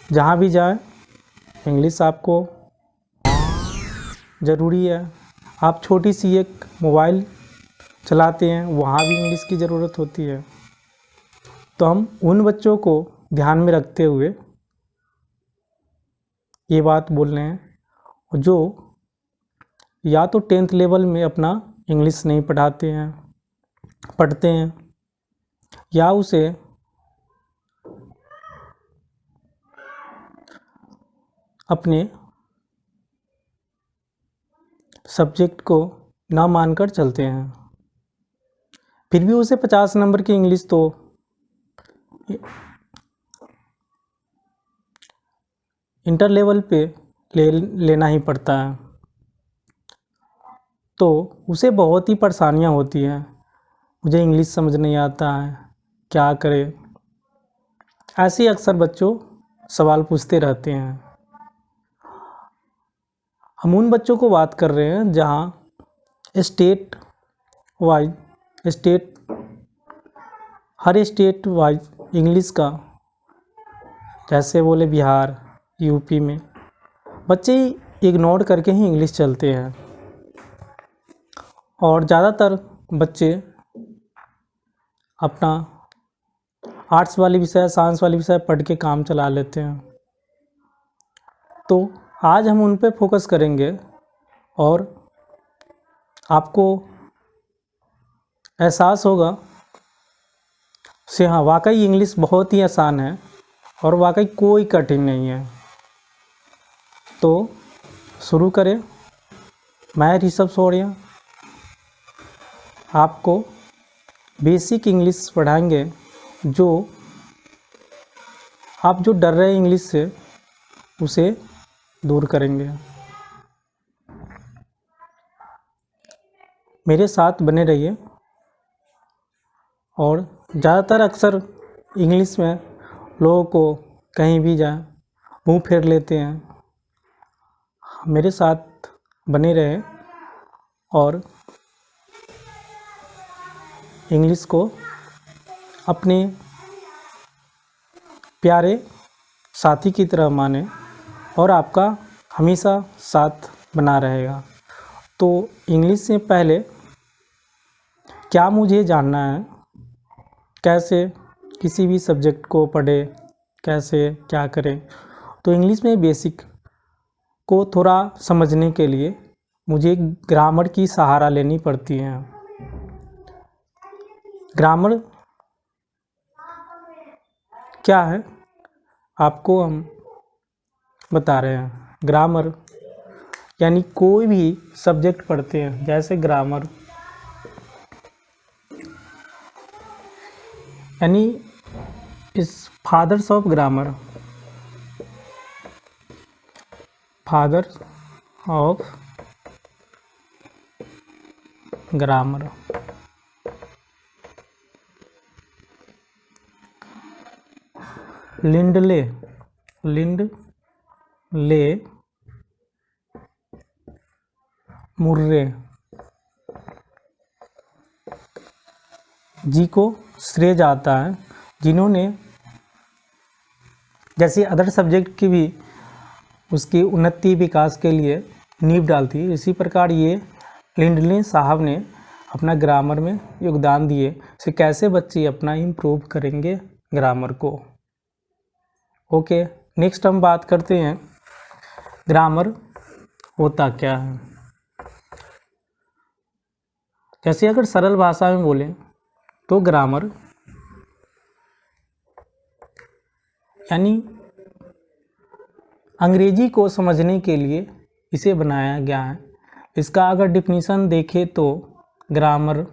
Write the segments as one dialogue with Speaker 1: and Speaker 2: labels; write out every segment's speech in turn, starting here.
Speaker 1: जहाँ भी जाए इंग्लिश आपको ज़रूरी है। आप छोटी सी एक मोबाइल चलाते हैं, वहाँ भी इंग्लिश की ज़रूरत होती है। तो हम उन बच्चों को ध्यान में रखते हुए ये बात बोल रहे हैं जो या तो 10th लेवल में अपना इंग्लिश नहीं पढ़ते हैं या उसे अपने सब्जेक्ट को ना मानकर चलते हैं। फिर भी उसे 50 नंबर की इंग्लिश तो इंटर लेवल पे लेना ही पड़ता है। तो उसे बहुत ही परेशानियां होती हैं, मुझे इंग्लिश समझ नहीं आता है, क्या करे। ऐसे अक्सर बच्चों सवाल पूछते रहते हैं। हम उन बच्चों को बात कर रहे हैं जहाँ स्टेट हर स्टेट वाइज इंग्लिश का, जैसे बोले बिहार, यूपी में बच्चे इग्नोर करके ही इंग्लिश चलते हैं और ज़्यादातर बच्चे अपना आर्ट्स वाले विषय, साइंस वाले विषय पढ़ के काम चला लेते हैं। तो आज हम उन पे फोकस करेंगे और आपको एहसास होगा से हाँ वाकई इंग्लिश बहुत ही आसान है और वाकई कोई कठिन नहीं है। तो शुरू करें। मैं ऋषभ सौर्या आपको बेसिक इंग्लिश पढ़ाएंगे, जो आप जो डर रहे हैं इंग्लिश से उसे दूर करेंगे। मेरे साथ बने रहिए। और ज़्यादातर अक्सर इंग्लिश में लोगों को कहीं भी जाए मुंह फेर लेते हैं। मेरे साथ बने रहें और इंग्लिश को अपने प्यारे साथी की तरह माने और आपका हमेशा साथ बना रहेगा। तो इंग्लिश से पहले क्या मुझे जानना है, कैसे किसी भी सब्जेक्ट को पढ़े, कैसे क्या करें, तो इंग्लिश में बेसिक को थोड़ा समझने के लिए मुझे ग्रामर की सहारा लेनी पड़ती है। ग्रामर क्या है आपको हम बता रहे हैं। ग्रामर यानी कोई भी सब्जेक्ट पढ़ते हैं, जैसे ग्रामर यानी इस fathers of grammar, fathers of grammar Lindley Murray ji को श्रेय जाता है, जिन्होंने जैसे अदर सब्जेक्ट की भी उसकी उन्नति विकास के लिए नींव डालती है, इसी प्रकार ये लिंडले साहब ने अपना ग्रामर में योगदान दिए। से कैसे बच्चे अपना इम्प्रूव करेंगे ग्रामर को। ओके, नेक्स्ट हम बात करते हैं ग्रामर होता क्या है। जैसे अगर सरल भाषा में बोलें तो ग्रामर यानी अंग्रेजी को समझने के लिए इसे बनाया गया है। इसका अगर डिफिनीशन देखें तो ग्रामर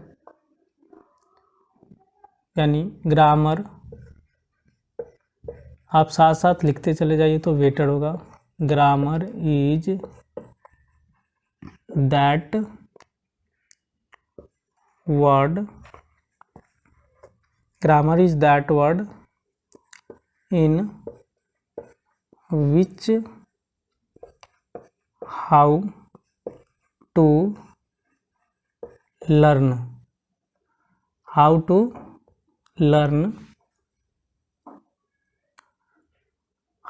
Speaker 1: यानी ग्रामर, आप साथ साथ लिखते चले जाइए तो बेटर होगा। Grammar is that word, grammar is that word in which how to learn,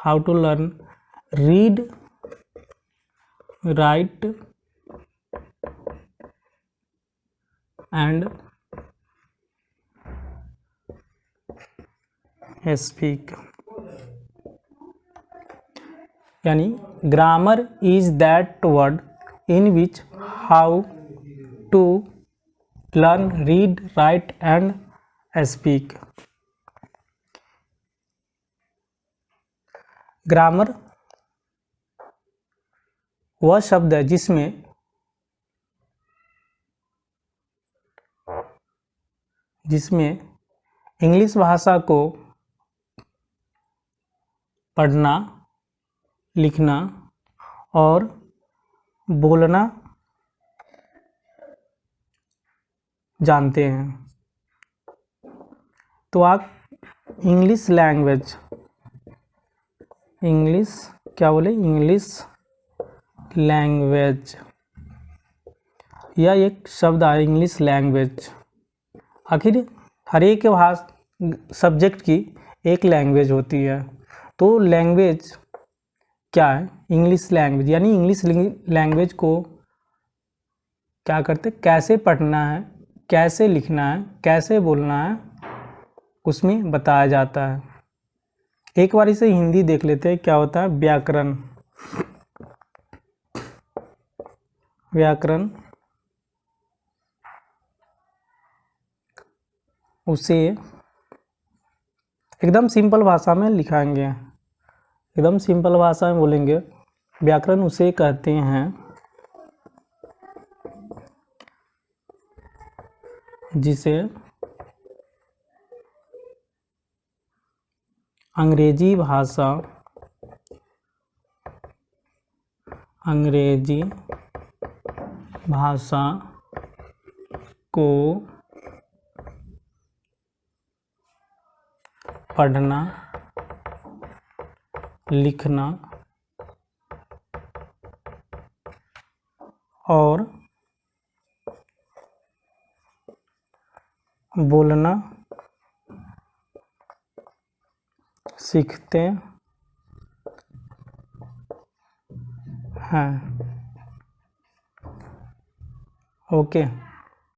Speaker 1: how to learn read, write and speak. यानी grammar is that word in which how to learn read, write and speak. Grammar वह शब्द है जिसमें English भाषा को पढ़ना, लिखना और बोलना जानते हैं। तो आप इंग्लिश लैंग्वेज, इंग्लिश लैंग्वेज, यह एक शब्द है इंग्लिश लैंग्वेज। आखिर हर एक सब्जेक्ट की एक लैंग्वेज होती है, तो लैंग्वेज क्या है? English language. यानी इंग्लिश लैंग्वेज को क्या करते, कैसे पढ़ना है, कैसे लिखना है, कैसे बोलना है, उसमें बताया जाता है। एक बार इसे हिंदी देख लेते हैं, क्या होता है? व्याकरण। व्याकरण उसे एकदम सिंपल भाषा में लिखाएंगे, एकदम सिंपल भाषा में बोलेंगे। व्याकरण उसे कहते हैं जिसे अंग्रेजी भाषा को पढ़ना, लिखना और बोलना सीखते हैं। ओके।